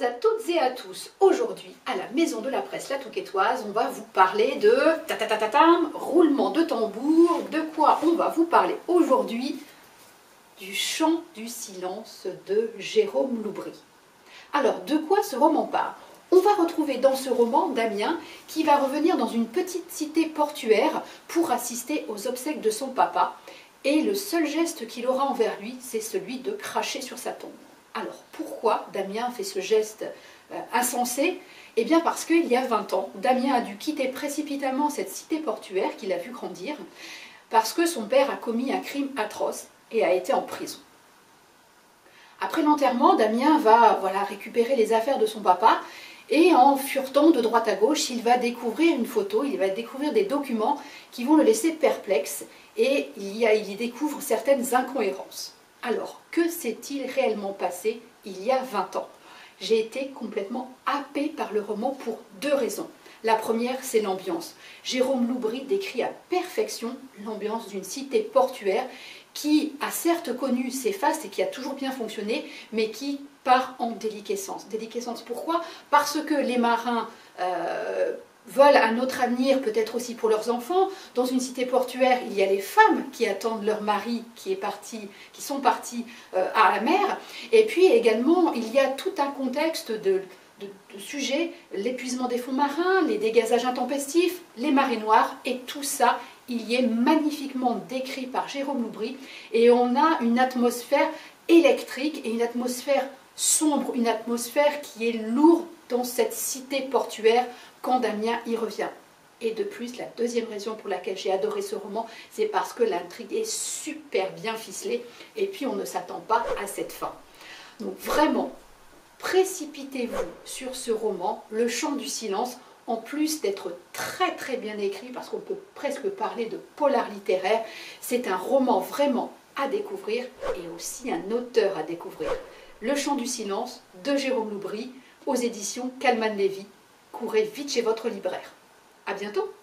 à toutes et à tous. Aujourd'hui, à la Maison de la Presse La Touquetoise, on va vous parler de roulement de tambour. De quoi on va vous parler aujourd'hui? Du Chant du silence de Jérôme Loubry. Alors, de quoi ce roman parle? On va retrouver dans ce roman Damien qui va revenir dans une petite cité portuaire pour assister aux obsèques de son papa. Et le seul geste qu'il aura envers lui, c'est celui de cracher sur sa tombe. Alors, pourquoi Damien fait ce geste insensé? Eh bien parce qu'il y a 20 ans, Damien a dû quitter précipitamment cette cité portuaire qu'il a vu grandir, parce que son père a commis un crime atroce et a été en prison. Après l'enterrement, Damien va récupérer les affaires de son papa, et en furetant de droite à gauche, il va découvrir une photo, il va découvrir des documents qui vont le laisser perplexe, et il y découvre certaines incohérences. Alors, que s'est-il réellement passé il y a 20 ans? J'ai été complètement happée par le roman pour deux raisons. La première, c'est l'ambiance. Jérôme Loubry décrit à perfection l'ambiance d'une cité portuaire qui a certes connu ses fastes et qui a toujours bien fonctionné, mais qui part en déliquescence. Déliquescence pourquoi? Parce que les marins veulent un autre avenir, peut-être aussi pour leurs enfants. Dans une cité portuaire, il y a les femmes qui attendent leur mari qui sont partis à la mer. Et puis également, il y a tout un contexte de sujets, l'épuisement des fonds marins, les dégazages intempestifs, les marées noires, et tout ça, il y est magnifiquement décrit par Jérôme Loubry. Et on a une atmosphère électrique et une atmosphère sombre, une atmosphère qui est lourde dans cette cité portuaire quand Damien y revient. Et de plus, la deuxième raison pour laquelle j'ai adoré ce roman, c'est parce que l'intrigue est super bien ficelée et puis on ne s'attend pas à cette fin. Donc vraiment, précipitez-vous sur ce roman, Le Chant du silence, en plus d'être très très bien écrit, parce qu'on peut presque parler de polar littéraire. C'est un roman vraiment à découvrir et aussi un auteur à découvrir. Le Chant du silence de Jérôme Loubry aux éditions Calman Lévy. Courez vite chez votre libraire. À bientôt!